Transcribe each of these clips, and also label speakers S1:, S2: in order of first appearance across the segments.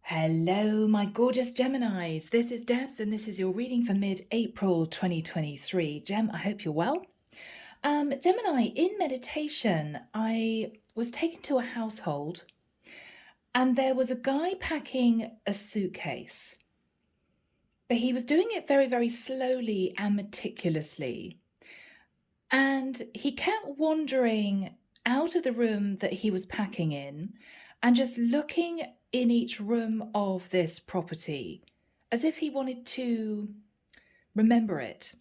S1: Hello, my gorgeous Geminis. This is Debs, and this is your reading for mid-April 2023. Gem, I hope you're well. Gemini, in meditation, I was taken to a household, and there was a guy packing a suitcase, but he was doing it very, very slowly and meticulously. And he kept wandering out of the room that he was packing in and just looking in each room of this property as if he wanted to remember it.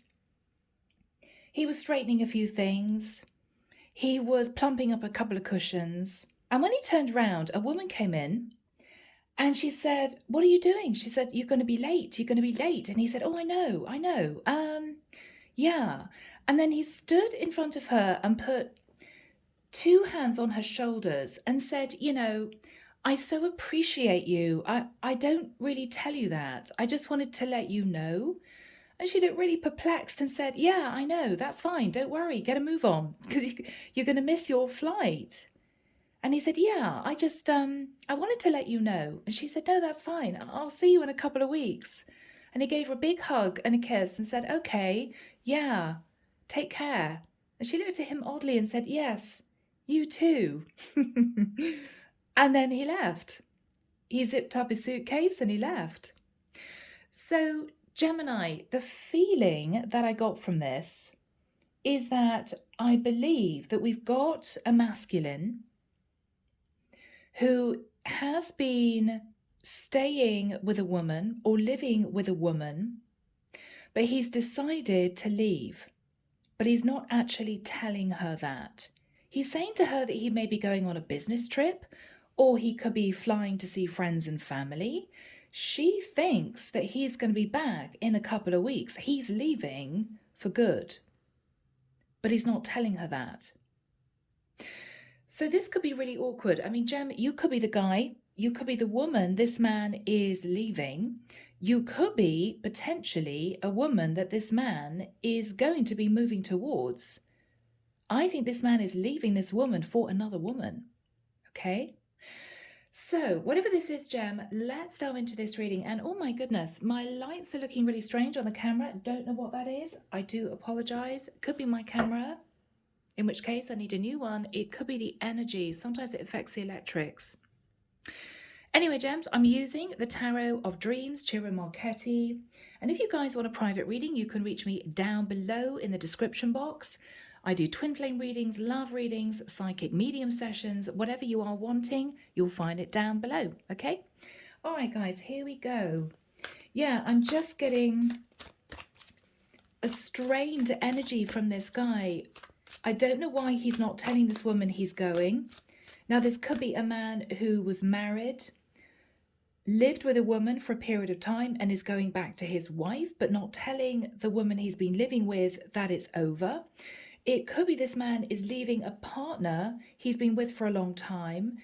S1: He was straightening a few things. He was plumping up a couple of cushions. And when he turned around, a woman came in and she said, "What are you doing?" She said, "You're going to be late. You're going to be late." And he said, "Oh, I know. Yeah." And then he stood in front of her and put two hands on her shoulders and said, "I so appreciate you. I don't really tell you that. I just wanted to let you know." And she looked really perplexed and said, "Yeah, I know. That's fine. Don't worry. Get a move on because you're going to miss your flight." And he said, "Yeah, I wanted to let you know." And she said, "No, that's fine. I'll see you in a couple of weeks." And he gave her a big hug and a kiss and said, "Okay, yeah, take care." And she looked at him oddly and said, "Yes, you too." And then he left. He zipped up his suitcase and he left. So, Gemini, the feeling that I got from this is that I believe that we've got a masculine who has been staying with a woman or living with a woman, but he's decided to leave. But he's not actually telling her that. He's saying to her that he may be going on a business trip, or he could be flying to see friends and family. She thinks that he's going to be back in a couple of weeks. He's leaving for good. But he's not telling her that. So this could be really awkward. I mean, Gem, you could be the guy, you could be the woman this man is leaving. You could be potentially a woman that this man is going to be moving towards. I think this man is leaving this woman for another woman. Okay? So, whatever this is, Gem, let's delve into this reading. And oh my goodness, my lights are looking really strange on the camera. Don't know what that is. I do apologize. It could be my camera, in which case I need a new one. It could be the energy. Sometimes it affects the electrics. Anyway, Gems, I'm using the Tarot of Dreams, Ciro Marchetti. And if you guys want a private reading, you can reach me down below in the description box. I do twin flame readings, love readings, psychic medium sessions, whatever you are wanting, you'll find it down below, okay? All right, guys, here we go. Yeah, I'm just getting a strained energy from this guy. I don't know why he's not telling this woman he's going. Now, this could be a man who was married, lived with a woman for a period of time and is going back to his wife, but not telling the woman he's been living with that it's over. It could be this man is leaving a partner he's been with for a long time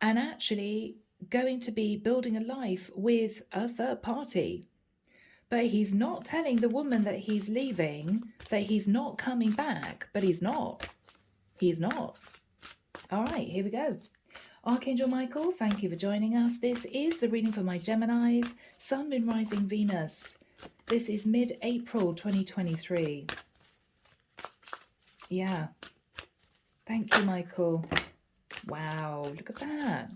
S1: and actually going to be building a life with a third party. But he's not telling the woman that he's leaving, that he's not coming back, but he's not. He's not. All right, here we go. Archangel Michael, thank you for joining us. This is the reading for my Geminis, Sun, Moon, Rising, Venus. This is mid-April 2023. Yeah. Thank you, Michael. Wow, look at that.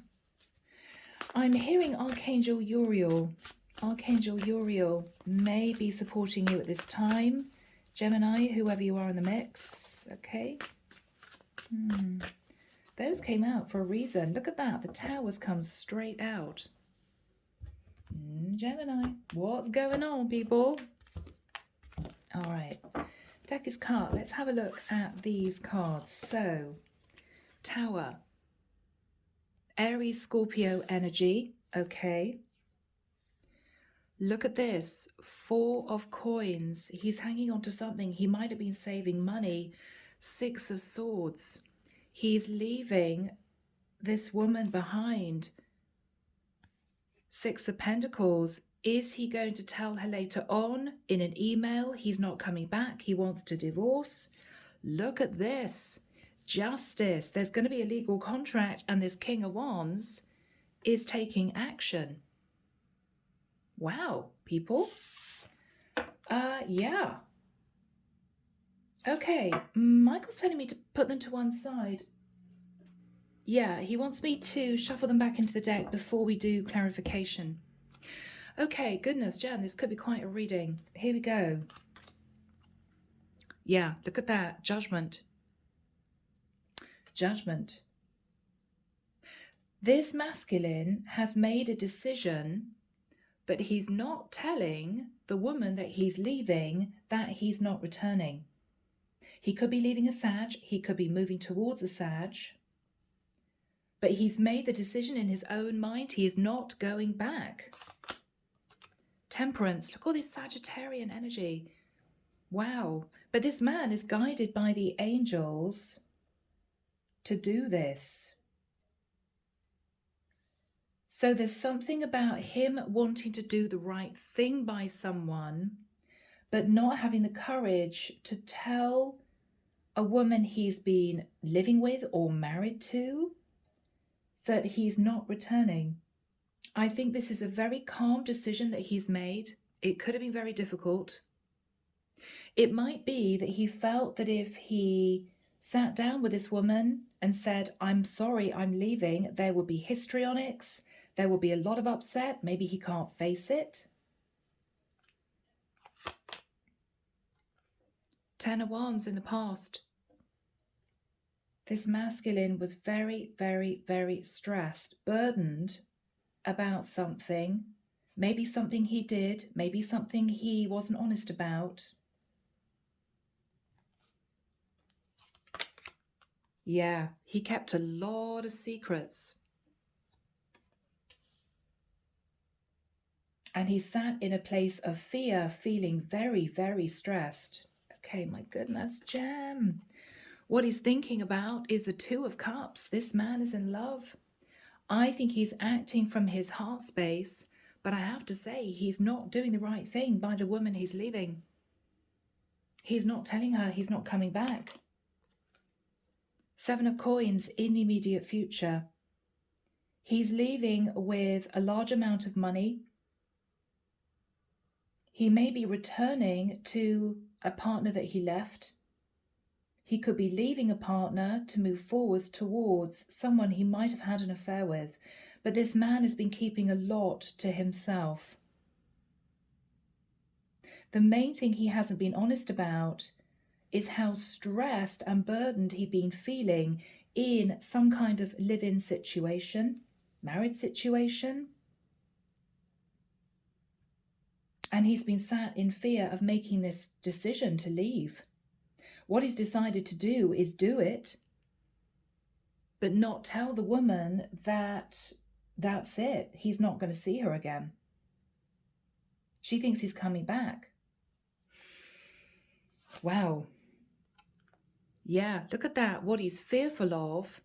S1: I'm hearing Archangel Uriel. Archangel Uriel may be supporting you at this time. Gemini, whoever you are in the mix. Okay. Those came out for a reason. Look at that. The towers come straight out. Gemini, what's going on, people? All right. Deck is cut. Let's have a look at these cards. So, Tower. Aries, Scorpio energy. Okay. Look at this. 4 of coins. He's hanging on to something. He might have been saving money. 6 of swords. He's leaving this woman behind. 6 of pentacles. Is he going to tell her later on in an email he's not coming back? He wants to divorce. Look at this. Justice. There's going to be a legal contract and this King of Wands is taking action. Wow, people. Yeah. Okay, Michael's telling me to put them to one side. Yeah, he wants me to shuffle them back into the deck before we do clarification. Okay, goodness, Jen, this could be quite a reading. Here we go. Yeah, look at that. Judgment. Judgment. This masculine has made a decision, but he's not telling the woman that he's leaving that he's not returning. He could be leaving a Sag, he could be moving towards a Sag, but he's made the decision in his own mind. He is not going back. Temperance. Look at all this Sagittarian energy. Wow. But this man is guided by the angels to do this. So there's something about him wanting to do the right thing by someone, but not having the courage to tell a woman he's been living with or married to that he's not returning. I think this is a very calm decision that he's made. It could have been very difficult. It might be that he felt that if he sat down with this woman and said, I'm sorry, I'm leaving, there would be histrionics, there will be a lot of upset, maybe he can't face it. 10 of Wands in the past. This masculine was very, very, very stressed, burdened about something, maybe something he did, maybe something he wasn't honest about. Yeah, he kept a lot of secrets. And he sat in a place of fear, feeling very, very stressed. Okay, my goodness, Gem. What he's thinking about is the Two of Cups. This man is in love. I think he's acting from his heart space, but I have to say he's not doing the right thing by the woman he's leaving. He's not telling her he's not coming back. 7 of Coins in the immediate future. He's leaving with a large amount of money. He may be returning to a partner that he left. He could be leaving a partner to move forwards towards someone he might have had an affair with. But this man has been keeping a lot to himself. The main thing he hasn't been honest about is how stressed and burdened he'd been feeling in some kind of live-in situation, married situation. And he's been sat in fear of making this decision to leave. What he's decided to do is do it, but not tell the woman that that's it. He's not going to see her again. She thinks he's coming back. Wow. Yeah, look at that. What he's fearful of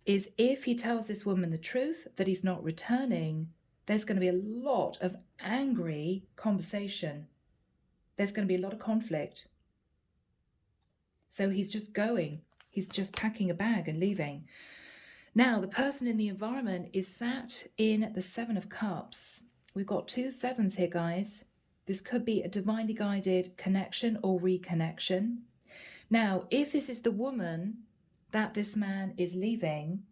S1: is if he tells this woman the truth, that he's not returning, there's going to be a lot of angry conversation. There's going to be a lot of conflict. So he's just going. He's just packing a bag and leaving. Now, the person in the environment is sat in the 7 of Cups. We've got 2 sevens here, guys. This could be a divinely guided connection or reconnection. Now, if this is the woman that this man is leaving,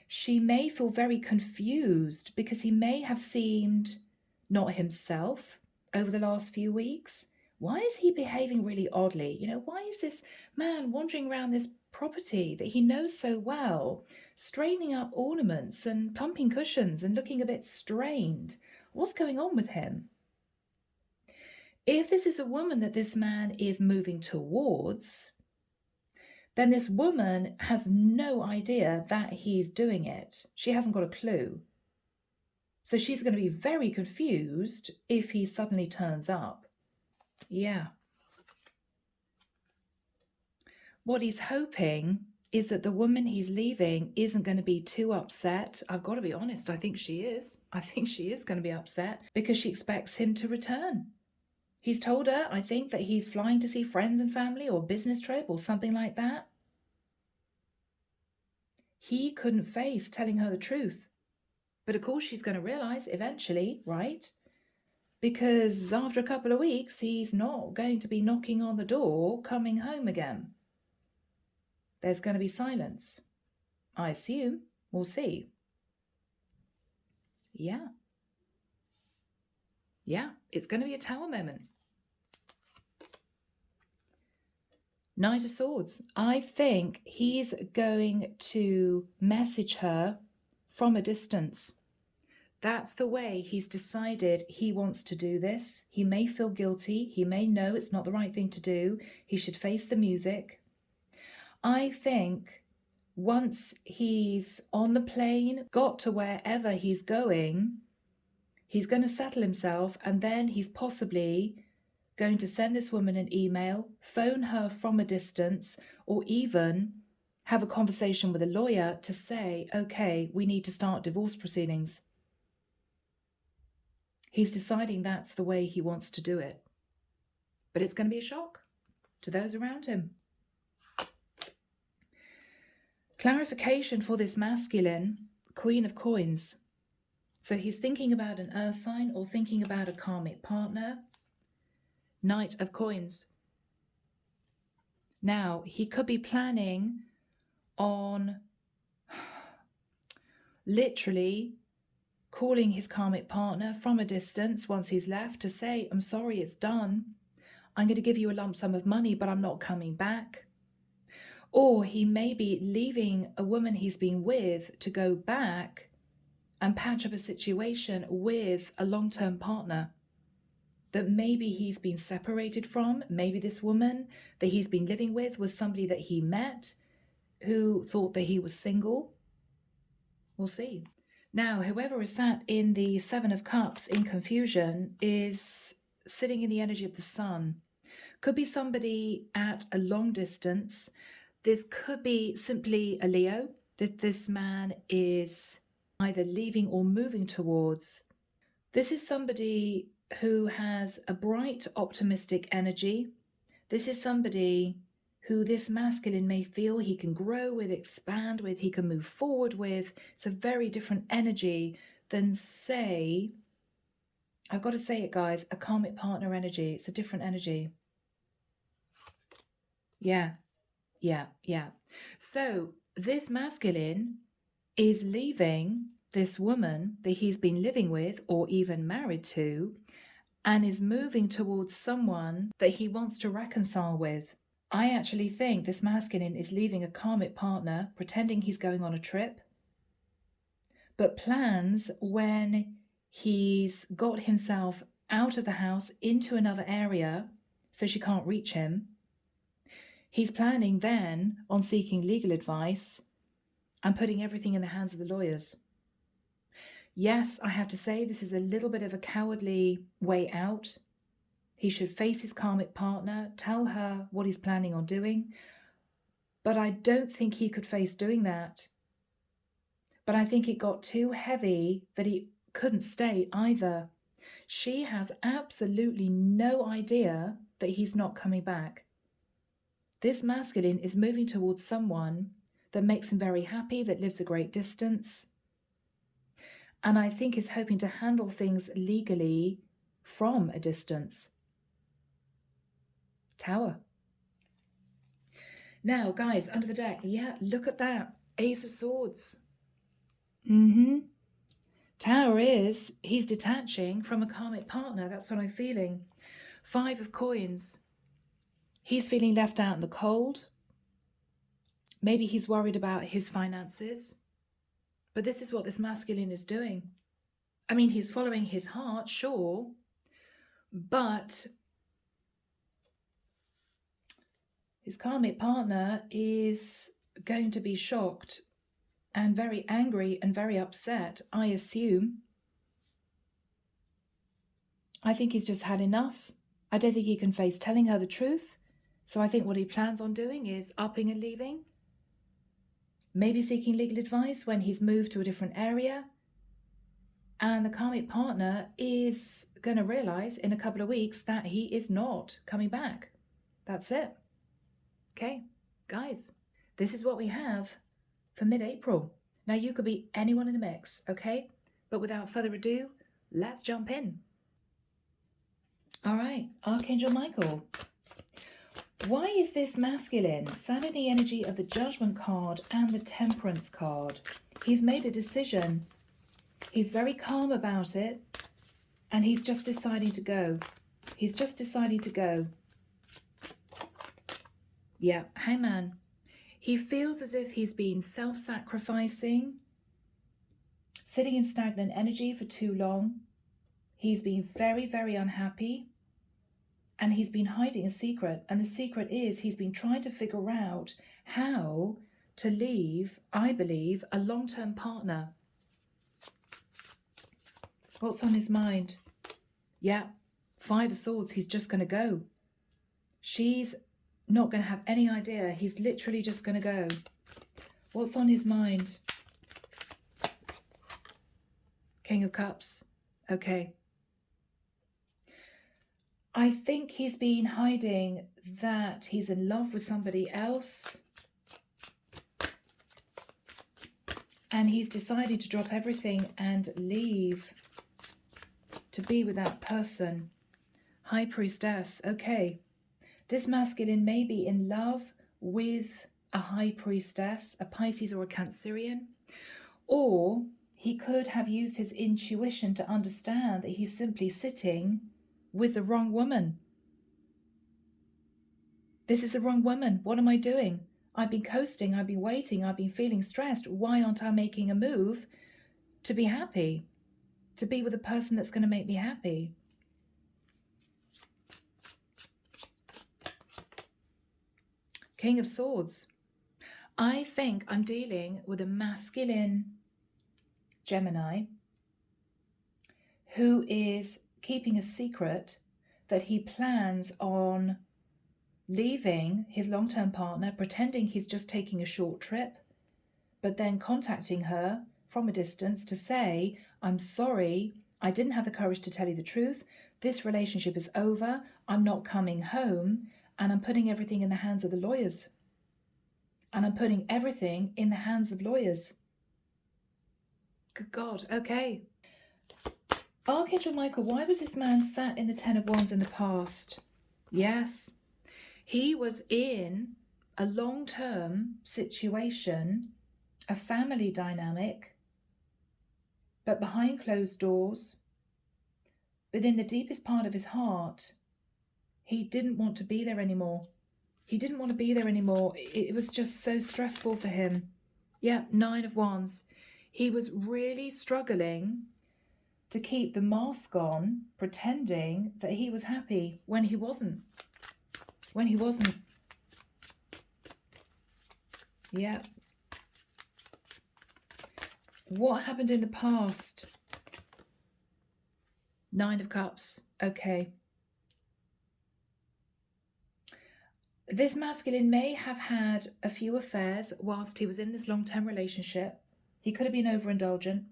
S1: she may feel very confused because he may have seemed not himself over the last few weeks. Why is he behaving really oddly? You know, why is this man wandering around this property that he knows so well, straining up ornaments and pumping cushions and looking a bit strained? What's going on with him? If this is a woman that this man is moving towards, then this woman has no idea that he's doing it. She hasn't got a clue. So she's going to be very confused if he suddenly turns up. Yeah. What he's hoping is that the woman he's leaving isn't going to be too upset. I've got to be honest, I think she is. I think she is going to be upset because she expects him to return. He's told her, I think, that he's flying to see friends and family or business trip or something like that. He couldn't face telling her the truth. But of course she's going to realize eventually, right? because after a couple of weeks, he's not going to be knocking on the door, coming home again. There's going to be silence. I assume. We'll see. Yeah. Yeah, it's going to be a Tower moment. Knight of Swords. I think he's going to message her from a distance. That's the way he's decided he wants to do this. He may feel guilty. He may know it's not the right thing to do. He should face the music. I think once he's on the plane, got to wherever he's going, he's going to settle himself, and then he's possibly going to send this woman an email, phone her from a distance, or even have a conversation with a lawyer to say, okay, we need to start divorce proceedings. He's deciding that's the way he wants to do it. But it's going to be a shock to those around him. Clarification for this masculine, Queen of Coins. So he's thinking about an earth sign or thinking about a karmic partner. Knight of Coins. Now, he could be planning on literally calling his karmic partner from a distance once he's left to say, I'm sorry, it's done. I'm going to give you a lump sum of money, but I'm not coming back. Or he may be leaving a woman he's been with to go back and patch up a situation with a long-term partner that maybe he's been separated from. Maybe this woman that he's been living with was somebody that he met who thought that he was single. We'll see. Now, whoever is sat in the Seven of Cups in confusion is sitting in the energy of the sun. Could be somebody at a long distance. This could be simply a Leo, that this man is either leaving or moving towards. This is somebody who has a bright, optimistic energy. This is somebody who this masculine may feel he can grow with, expand with, he can move forward with. It's a very different energy than, say, I've got to say it, guys, a karmic partner energy. It's a different energy. Yeah. So this masculine is leaving this woman that he's been living with or even married to, and is moving towards someone that he wants to reconcile with. I actually think this masculine is leaving a karmic partner, pretending he's going on a trip, but plans when he's got himself out of the house into another area so she can't reach him. He's planning then on seeking legal advice and putting everything in the hands of the lawyers. Yes, I have to say this is a little bit of a cowardly way out. He should face his karmic partner, tell her what he's planning on doing. But I don't think he could face doing that. But I think it got too heavy that he couldn't stay either. She has absolutely no idea that he's not coming back. This masculine is moving towards someone that makes him very happy, that lives a great distance, and I think is hoping to handle things legally from a distance. Tower. Now, guys, under the deck, yeah, look at that. Ace of Swords. Tower is, he's detaching from a karmic partner. That's what I'm feeling. Five of Coins. He's feeling left out in the cold. Maybe he's worried about his finances. But this is what this masculine is doing. I mean, he's following his heart, sure, but his karmic partner is going to be shocked and very angry and very upset, I assume. I think he's just had enough. I don't think he can face telling her the truth. So I think what he plans on doing is upping and leaving. Maybe seeking legal advice when he's moved to a different area. And the karmic partner is going to realize in a couple of weeks that he is not coming back. That's it. Okay, guys, this is what we have for mid-April. Now, you could be anyone in the mix, okay? But without further ado, let's jump in. All right, Archangel Michael. Why is this masculine sat in the energy of the Judgment card and the Temperance card? He's made a decision. He's very calm about it, and he's just deciding to go. He's just deciding to go. Yeah, Hangman. He feels as if he's been self-sacrificing, sitting in stagnant energy for too long. He's been very, very unhappy, and he's been hiding a secret. And the secret is he's been trying to figure out how to leave, I believe, a long-term partner. What's on his mind? Yeah, Five of Swords, he's just going to go. She's not going to have any idea. He's literally just going to go. What's on his mind? King of Cups. Okay. I think he's been hiding that he's in love with somebody else. And he's decided to drop everything and leave to be with that person. High Priestess. Okay. This masculine may be in love with a High Priestess, a Pisces or a Cancerian, or he could have used his intuition to understand that he's simply sitting with the wrong woman. This is the wrong woman. What am I doing? I've been coasting, I've been waiting, I've been feeling stressed. Why aren't I making a move to be happy? To be with a person that's going to make me happy? King of Swords. I think I'm dealing with a masculine Gemini who is keeping a secret that he plans on leaving his long-term partner, pretending he's just taking a short trip, but then contacting her from a distance to say, I'm sorry, I didn't have the courage to tell you the truth. This relationship is over. I'm not coming home. And I'm putting everything in the hands of the lawyers. And I'm putting everything in the hands of lawyers. Good God. Okay. Archangel Michael, why was this man sat in the Ten of Wands in the past? Yes. He was in a long-term situation, a family dynamic, but behind closed doors, but in the deepest part of his heart, he didn't want to be there anymore. He didn't want to be there anymore. It was just so stressful for him. Yeah, Nine of Wands. He was really struggling to keep the mask on, pretending that he was happy when he wasn't. When he wasn't. Yeah. What happened in the past? Nine of Cups. Okay. This masculine may have had a few affairs whilst he was in this long-term relationship. He could have been overindulgent.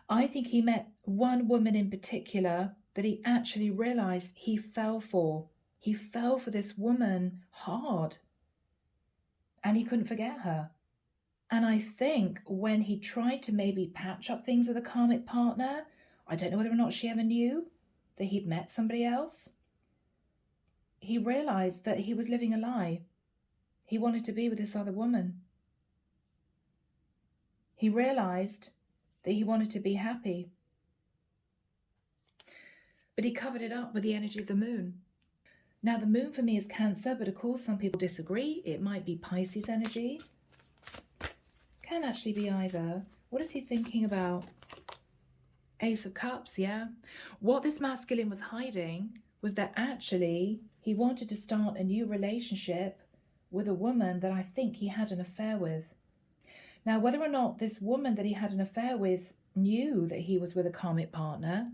S1: I think he met one woman in particular that he actually realized he fell for. He fell for this woman hard. And he couldn't forget her. And I think when he tried to maybe patch up things with a karmic partner, I don't know whether or not she ever knew that he'd met somebody else. He realized that he was living a lie. He wanted to be with this other woman. He realized that he wanted to be happy. But he covered it up with the energy of the moon. Now, the moon for me is Cancer, but of course some people disagree. It might be Pisces energy. Can actually be either. What is he thinking about? Ace of Cups, yeah. What this masculine was hiding was that actually he wanted to start a new relationship with a woman that I think he had an affair with. Now, whether or not this woman that he had an affair with knew that he was with a karmic partner,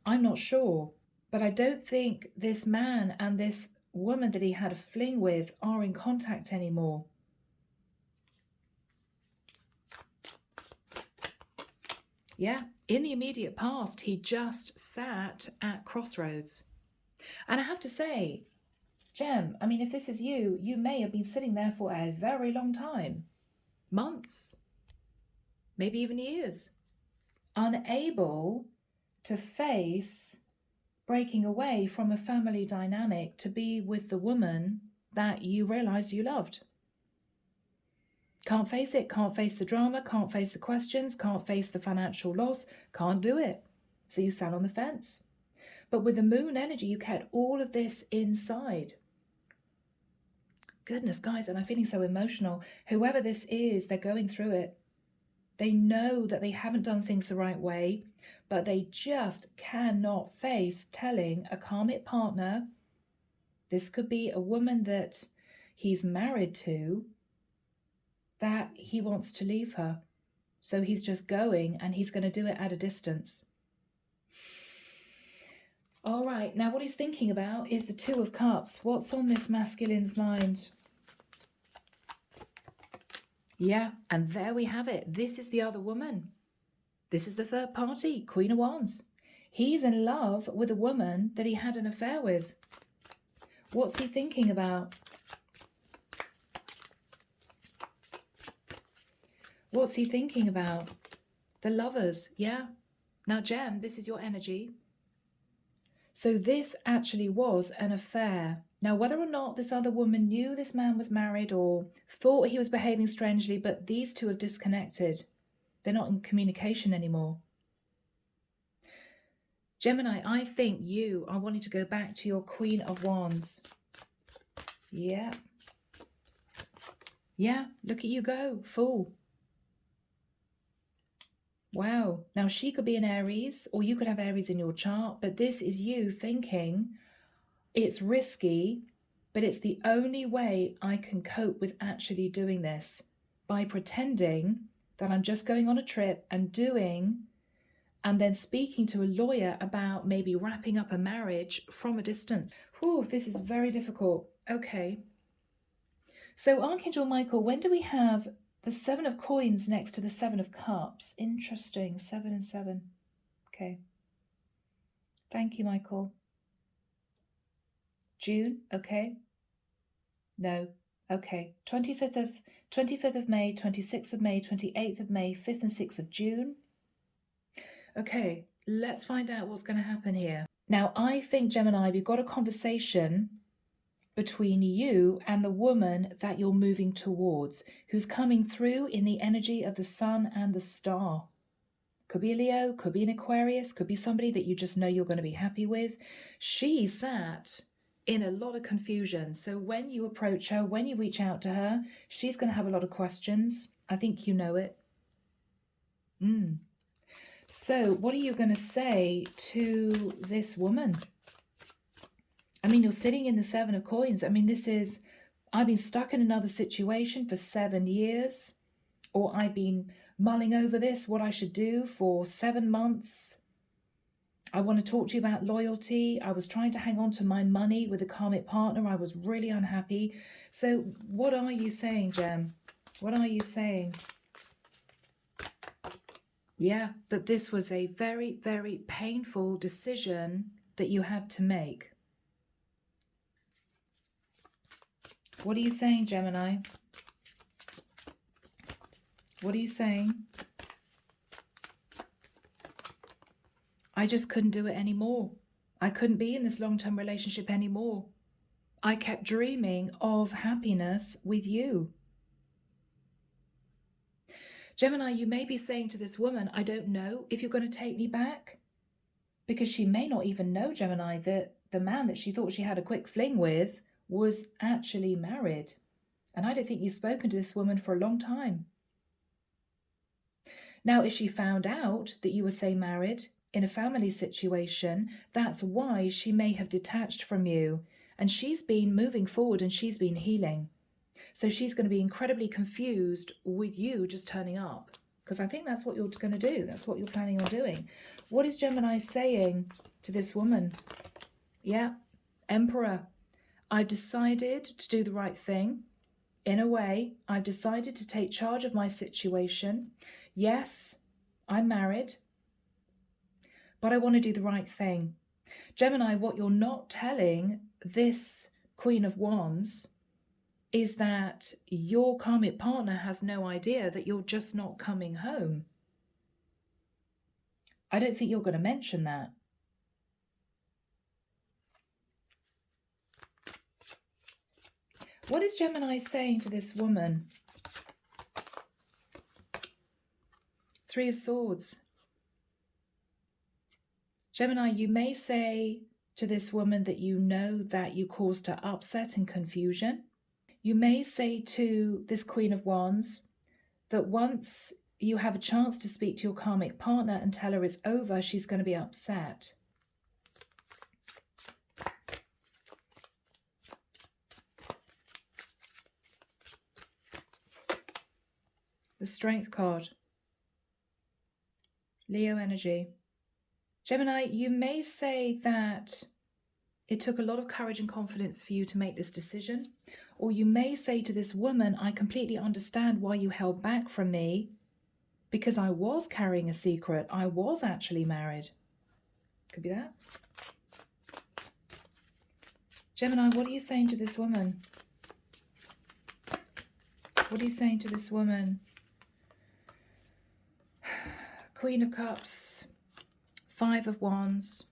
S1: I'm not sure. But I don't think this man and this woman that he had a fling with are in contact anymore. Yeah, in the immediate past, he just sat at crossroads. And I have to say, Gem, I mean, if this is you, you may have been sitting there for a very long time. Months. Maybe even years. unable to face breaking away from a family dynamic to be with the woman that you realized you loved. Can't face it, can't face the drama, can't face the questions, can't face the financial loss, can't do it. So you sat on the fence. But with the moon energy, you kept all of this inside. Goodness, guys, and I'm feeling so emotional. Whoever this is, they're going through it. They know that they haven't done things the right way, but they just cannot face telling a karmic partner, this could be a woman that he's married to, that he wants to leave her. So he's just going, and he's going to do it at a distance. All right, now what he's thinking about is the Two of Cups. What's on this masculine's mind? Yeah, and there we have it. This is the other woman. This is the third party, Queen of Wands. He's in love with a woman that he had an affair with. What's he thinking about? What's he thinking about? The Lovers, yeah. Now, Gem, this is your energy. So this actually was an affair. Now, whether or not this other woman knew this man was married or thought he was behaving strangely, but these two have disconnected. They're not in communication anymore. Gemini, I think you are wanting to go back to your Queen of Wands. Yeah. Yeah, look at you go, Fool. Wow. Now, she could be an Aries, or you could have Aries in your chart, but this is you thinking it's risky, but it's the only way I can cope with actually doing this, by pretending that I'm just going on a trip and doing, and then speaking to a lawyer about maybe wrapping up a marriage from a distance. Whew, this is very difficult. Okay. So Archangel Michael, when do we have the Seven of Coins next to the Seven of Cups? Interesting. 7 and 7. Okay. Thank you, Michael. June. Okay. No. Okay. 25th of May, 26th of May, 28th of May, 5th and 6th of June. Okay. Let's find out what's going to happen here. Now, I think, Gemini, we've got a conversation between you and the woman that you're moving towards, who's coming through in the energy of the sun and the star. Could be a Leo, could be an Aquarius, could be somebody that you just know you're going to be happy with. She sat in a lot of confusion. So when you approach her, when you reach out to her, she's going to have a lot of questions. I think you know it. So what are you going to say to this woman? I mean, you're sitting in the Seven of Coins. I mean, this is, I've been stuck in another situation for 7 years, or I've been mulling over this, what I should do for 7 months. I want to talk to you about loyalty. I was trying to hang on to my money with a karmic partner. I was really unhappy. So what are you saying, Gem? What are you saying? Yeah, that this was a very, very painful decision that you had to make. What are you saying, Gemini? What are you saying? I just couldn't do it anymore. I couldn't be in this long-term relationship anymore. I kept dreaming of happiness with you. Gemini, you may be saying to this woman, I don't know if you're going to take me back. Because she may not even know, Gemini, that the man that she thought she had a quick fling with was actually married. And I don't think you've spoken to this woman for a long time. Now, if she found out that you were, say, married in a family situation, that's why she may have detached from you. And she's been moving forward and she's been healing. So she's going to be incredibly confused with you just turning up. Because I think that's what you're going to do. That's what you're planning on doing. What is Gemini saying to this woman? Yeah, Emperor. I've decided to do the right thing. In a way, I've decided to take charge of my situation. Yes, I'm married, but I want to do the right thing. Gemini, what you're not telling this Queen of Wands is that your karmic partner has no idea that you're just not coming home. I don't think you're going to mention that. What is Gemini saying to this woman? Three of Swords. Gemini, you may say to this woman that you know that you caused her upset and confusion. You may say to this Queen of Wands that once you have a chance to speak to your karmic partner and tell her it's over, she's going to be upset. The Strength card. Leo energy. Gemini, you may say that it took a lot of courage and confidence for you to make this decision. Or you may say to this woman, I completely understand why you held back from me, because I was carrying a secret. I was actually married. Could be that. Gemini, what are you saying to this woman? What are you saying to this woman? Queen of Cups, Five of Wands.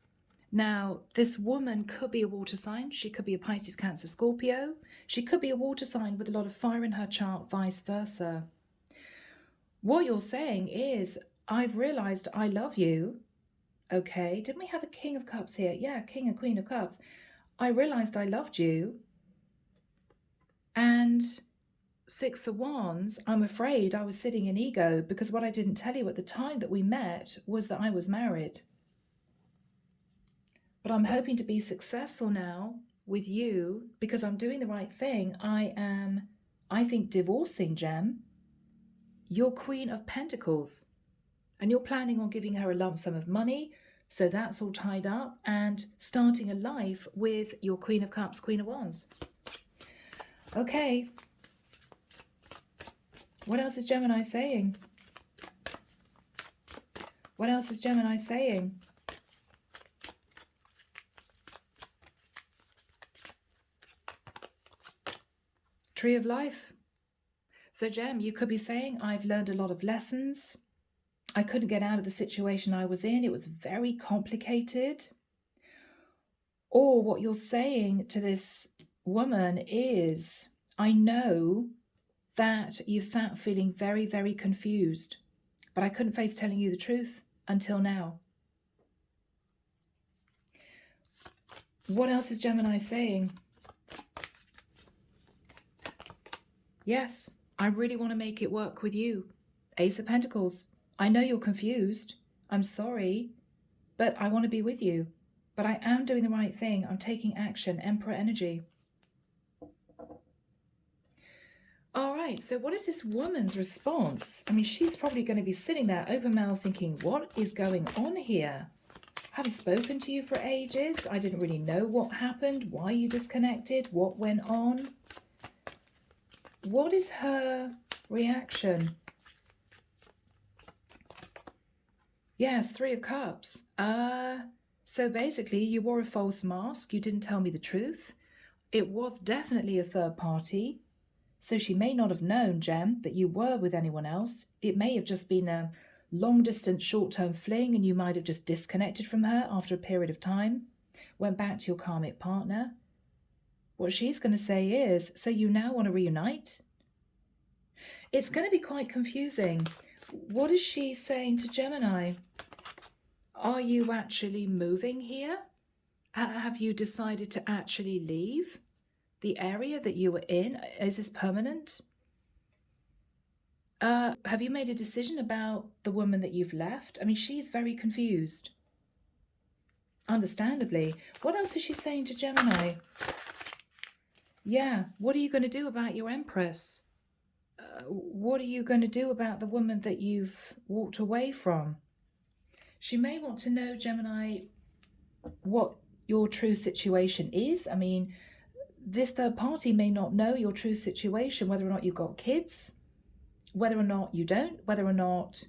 S1: Now, this woman could be a water sign. She could be a Pisces, Cancer, Scorpio. She could be a water sign with a lot of fire in her chart, vice versa. What you're saying is, I've realized I love you. Okay, didn't we have a King of Cups here? Yeah, King and Queen of Cups. I realized I loved you. And Six of Wands, I'm afraid I was sitting in ego, because what I didn't tell you at the time that we met was that I was married. But I'm hoping to be successful now with you because I'm doing the right thing. I think, divorcing Gem, your Queen of Pentacles. And you're planning on giving her a lump sum of money. So that's all tied up, and starting a life with your Queen of Cups, Queen of Wands. Okay. What else is Gemini saying? What else is Gemini saying? Tree of Life. So Gem, you could be saying, I've learned a lot of lessons. I couldn't get out of the situation I was in. It was very complicated. Or what you're saying to this woman is, I know that you've sat feeling very, very confused, but I couldn't face telling you the truth until now. What else is Gemini saying? Yes, I really want to make it work with you. Ace of Pentacles. I know you're confused. I'm sorry, but I want to be with you. But I am doing the right thing. I'm taking action. Emperor energy. All right, so what is this woman's response? I mean, she's probably going to be sitting there open mouth thinking, what is going on here? I haven't spoken to you for ages. I didn't really know what happened, why you disconnected, what went on. What is her reaction? Yes, Three of Cups. So basically you wore a false mask. You didn't tell me the truth. It was definitely a third party. So she may not have known, Gem, that you were with anyone else. It may have just been a long-distance, short-term fling, and you might have just disconnected from her after a period of time, went back to your karmic partner. What she's going to say is, so you now want to reunite? It's going to be quite confusing. What is she saying to Gemini? Are you actually moving here? Have you decided to actually leave the area that you were in? Is this permanent? Have you made a decision about the woman that you've left? I mean, she's very confused. Understandably. What else is she saying to Gemini? Yeah, what are you going to do about your Empress? What are you going to do about the woman that you've walked away from? She may want to know, Gemini, what your true situation is. I mean, this third party may not know your true situation, whether or not you've got kids, whether or not you don't, whether or not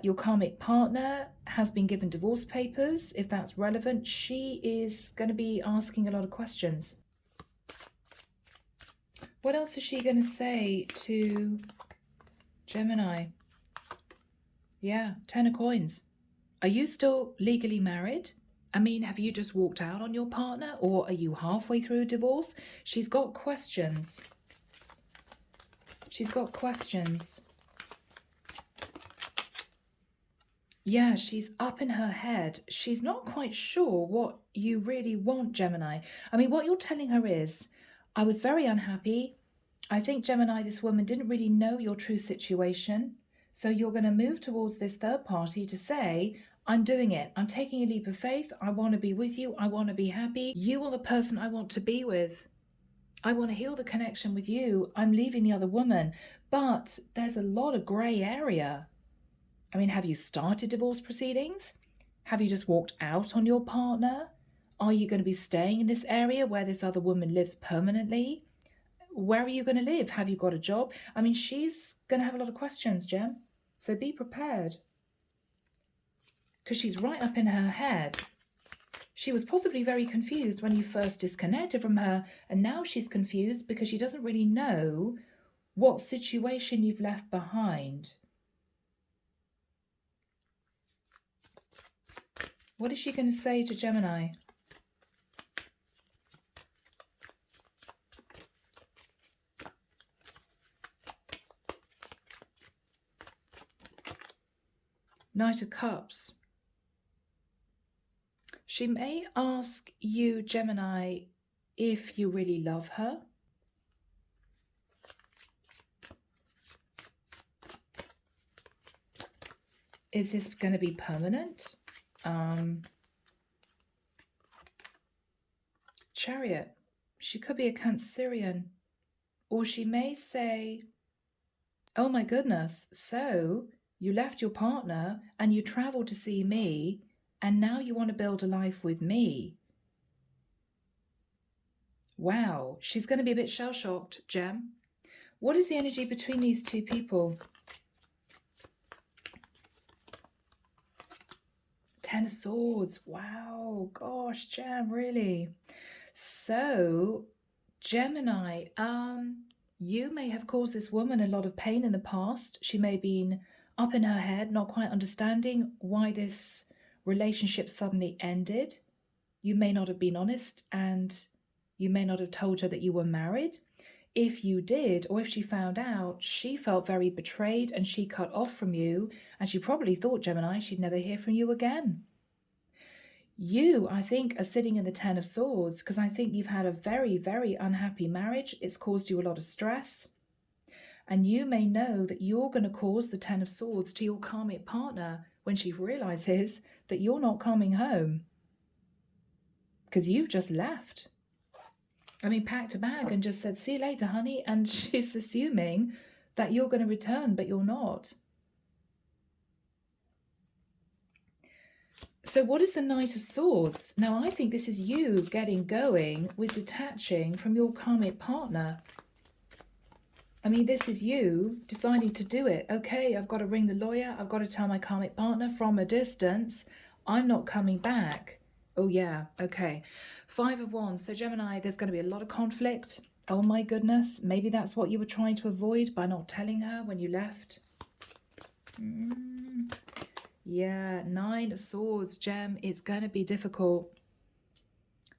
S1: your karmic partner has been given divorce papers. If that's relevant, she is going to be asking a lot of questions. What else is she going to say to Gemini? Yeah, 10 of coins. Are you still legally married? I mean, have you just walked out on your partner, or are you halfway through a divorce? She's got questions. She's got questions. Yeah, she's up in her head. She's not quite sure what you really want, Gemini. I mean, what you're telling her is, I was very unhappy. I think, Gemini, this woman didn't really know your true situation. So you're going to move towards this third party to say, I'm doing it. I'm taking a leap of faith. I want to be with you. I want to be happy. You are the person I want to be with. I want to heal the connection with you. I'm leaving the other woman. But there's a lot of grey area. I mean, have you started divorce proceedings? Have you just walked out on your partner? Are you going to be staying in this area where this other woman lives permanently? Where are you going to live? Have you got a job? I mean, she's going to have a lot of questions, Gem. So be prepared. Because she's right up in her head. She was possibly very confused when you first disconnected from her, and now she's confused because she doesn't really know what situation you've left behind. What is she going to say to Gemini? Knight of Cups. She may ask you, Gemini, if you really love her. Is this going to be permanent? Chariot. She could be a Cancerian. Or she may say, oh my goodness, so you left your partner and you traveled to see me, and now you want to build a life with me. Wow, she's going to be a bit shell-shocked, Gem. What is the energy between these two people? Ten of Swords. Wow, gosh, Gem, really? So, Gemini, you may have caused this woman a lot of pain in the past. She may have been up in her head, not quite understanding why this relationship suddenly ended. You may not have been honest, and you may not have told her that you were married. If you did, or if she found out, she felt very betrayed and she cut off from you, and she probably thought, Gemini, she'd never hear from you again. You, I think, are sitting in the Ten of Swords because I think you've had a very, very unhappy marriage. It's caused you a lot of stress. And you may know that you're going to cause the Ten of Swords to your karmic partner when she realizes that you're not coming home because you've just left. I mean, packed a bag and just said, see you later, honey. And she's assuming that you're going to return, but you're not. So what is the Knight of Swords? Now, I think this is you getting going with detaching from your karmic partner. I mean, this is you deciding to do it. Okay, I've got to ring the lawyer. I've got to tell my karmic partner from a distance, I'm not coming back. Oh, yeah, okay. Five of Wands. So, Gemini, there's going to be a lot of conflict. Oh, my goodness. Maybe that's what you were trying to avoid by not telling her when you left. Yeah, Nine of Swords, Gem. It's going to be difficult.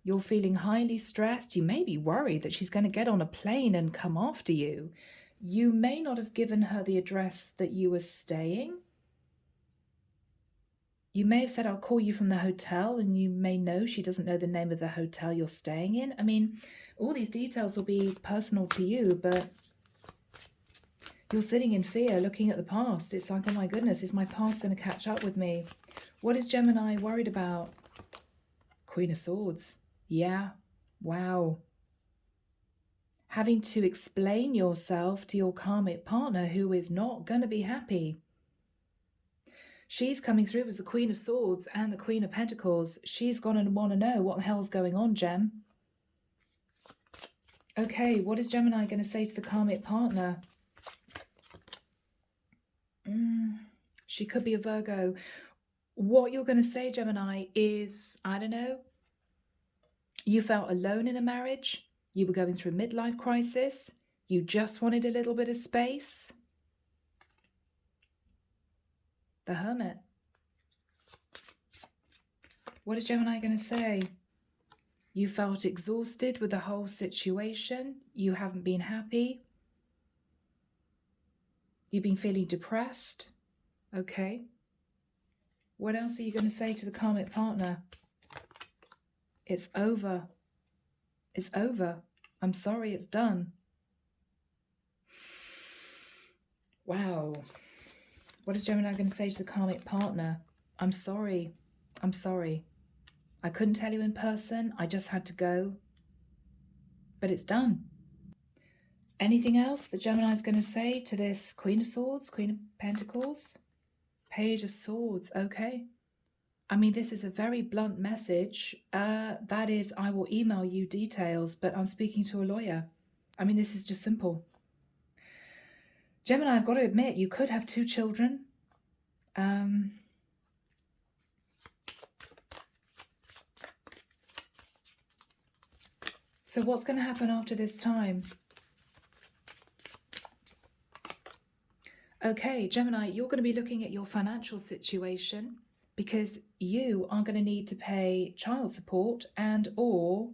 S1: You're feeling highly stressed. You may be worried that she's going to get on a plane and come after you. You may not have given her the address that you were staying. You may have said, I'll call you from the hotel, and you may know she doesn't know the name of the hotel you're staying in. I mean, all these details will be personal to you, but you're sitting in fear, looking at the past. It's like, oh my goodness, is my past going to catch up with me? What is Gemini worried about? Queen of Swords. Yeah. Wow. Having to explain yourself to your karmic partner who is not going to be happy. She's coming through as the Queen of Swords and the Queen of Pentacles. She's going to want to know what the hell's going on, Gem. Okay, what is Gemini going to say to the karmic partner? She could be a Virgo. What you're going to say, Gemini, is, I don't know, you felt alone in a marriage. You were going through a midlife crisis. You just wanted a little bit of space. The Hermit. What is Gemini going to say? You felt exhausted with the whole situation. You haven't been happy. You've been feeling depressed. Okay. What else are you going to say to the karmic partner? It's over. It's over. I'm sorry, it's done. Wow. What is Gemini going to say to the karmic partner? I'm sorry. I'm sorry. I couldn't tell you in person. I just had to go. But it's done. Anything else that Gemini is going to say to this Queen of Swords, Queen of Pentacles? Page of Swords. Okay. I mean, this is a very blunt message. That is, I will email you details, but I'm speaking to a lawyer. I mean, this is just simple. Gemini, I've got to admit, you could have 2 children. So what's going to happen after this time? Okay, Gemini, you're going to be looking at your financial situation because you are going to need to pay child support and or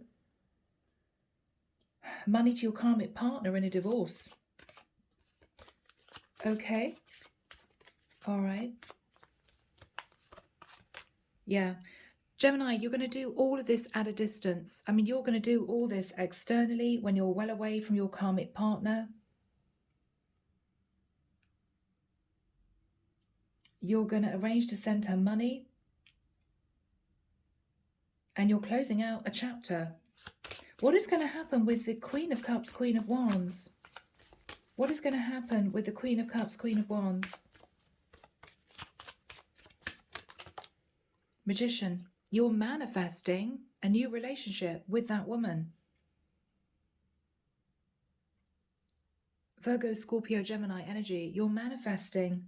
S1: money to your karmic partner in a divorce. Okay. All right. Yeah. Gemini, you're going to do all of this at a distance. I mean, you're going to do all this externally when you're well away from your karmic partner. You're going to arrange to send her money. And you're closing out a chapter. What is going to happen with the Queen of Cups, Queen of Wands? What is going to happen with the Queen of Cups, Queen of Wands? Magician, you're manifesting a new relationship with that woman. Virgo, Scorpio, Gemini energy, you're manifesting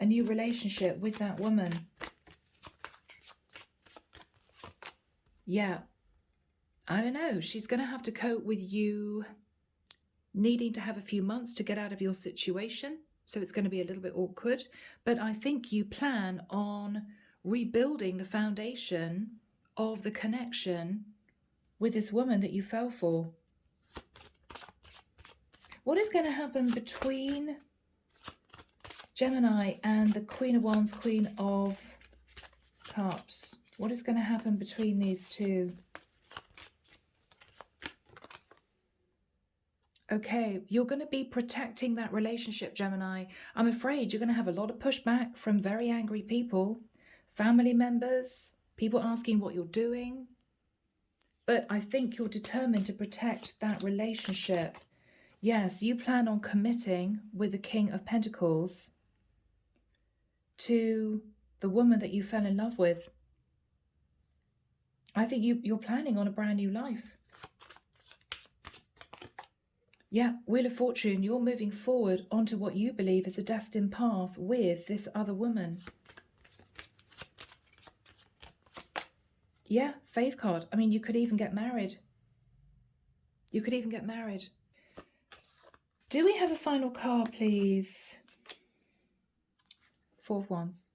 S1: a new relationship with that woman. Yeah, I don't know. She's going to have to cope with you needing to have a few months to get out of your situation. So it's going to be a little bit awkward. But I think you plan on rebuilding the foundation of the connection with this woman that you fell for. What is going to happen between Gemini and the Queen of Wands, Queen of Cups? What is going to happen between these two? Okay, you're going to be protecting that relationship, Gemini. I'm afraid you're going to have a lot of pushback from very angry people, family members, people asking what you're doing. But I think you're determined to protect that relationship. Yes, you plan on committing with the King of Pentacles to the woman that you fell in love with. I think you're planning on a brand new life. Yeah, Wheel of Fortune, you're moving forward onto what you believe is a destined path with this other woman. Yeah, Faith card. I mean, you could even get married. You could even get married. Do we have a final card, please? 4 of Wands.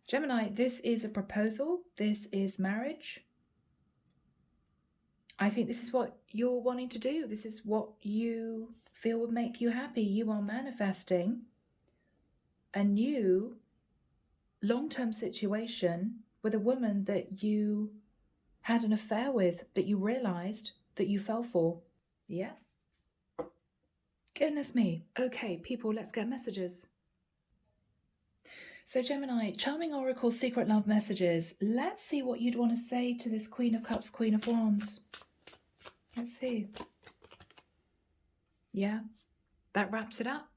S1: Gemini, this is a proposal. This is marriage. I think this is what you're wanting to do. This is what you feel would make you happy. You are manifesting a new long-term situation with a woman that you had an affair with, that you realized that you fell for. Yeah. Goodness me. Okay, people, let's get messages. So Gemini, Charming Oracle, Secret Love Messages. Let's see what you'd want to say to this Queen of Cups, Queen of Wands. Let's see. Yeah, that wraps it up.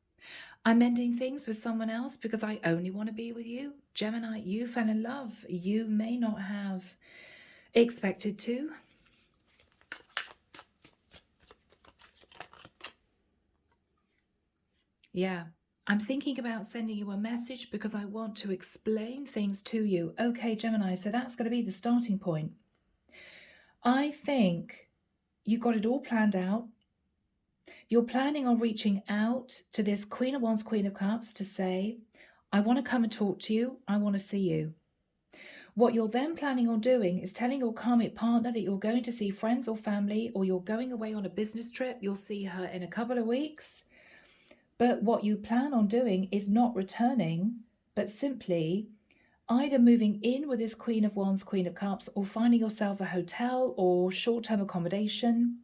S1: I'm ending things with someone else because I only want to be with you. Gemini, you fell in love. You may not have expected to. Yeah, I'm thinking about sending you a message because I want to explain things to you. Okay, Gemini, so that's going to be the starting point. I think you've got it all planned out. You're planning on reaching out to this Queen of Wands, Queen of Cups to say, I want to come and talk to you. I want to see you. What you're then planning on doing is telling your karmic partner that you're going to see friends or family, or you're going away on a business trip. You'll see her in a couple of weeks. But what you plan on doing is not returning, but simply either moving in with this Queen of Wands, Queen of Cups, or finding yourself a hotel or short-term accommodation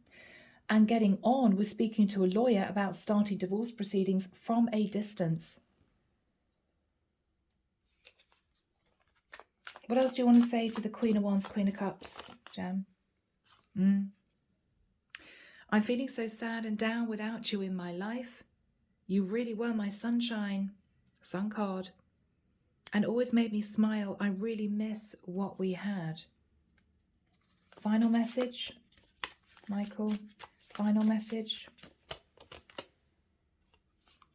S1: and getting on with speaking to a lawyer about starting divorce proceedings from a distance. What else do you want to say to the Queen of Wands, Queen of Cups, Gem? I'm feeling so sad and down without you in my life. You really were my sunshine, sun card, and always made me smile. I really miss what we had. Final message, Michael. Final message.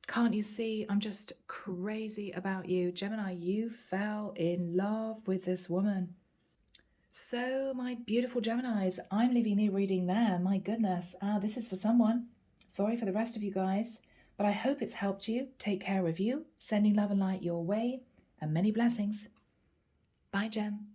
S1: Can't you see I'm just crazy about you? Gemini, you fell in love with this woman. So, my beautiful Geminis, I'm leaving the reading there. My goodness, this is for someone. Sorry for the rest of you guys, but I hope it's helped you. Take care of you. Sending love and light your way, and many blessings. Bye, Gem.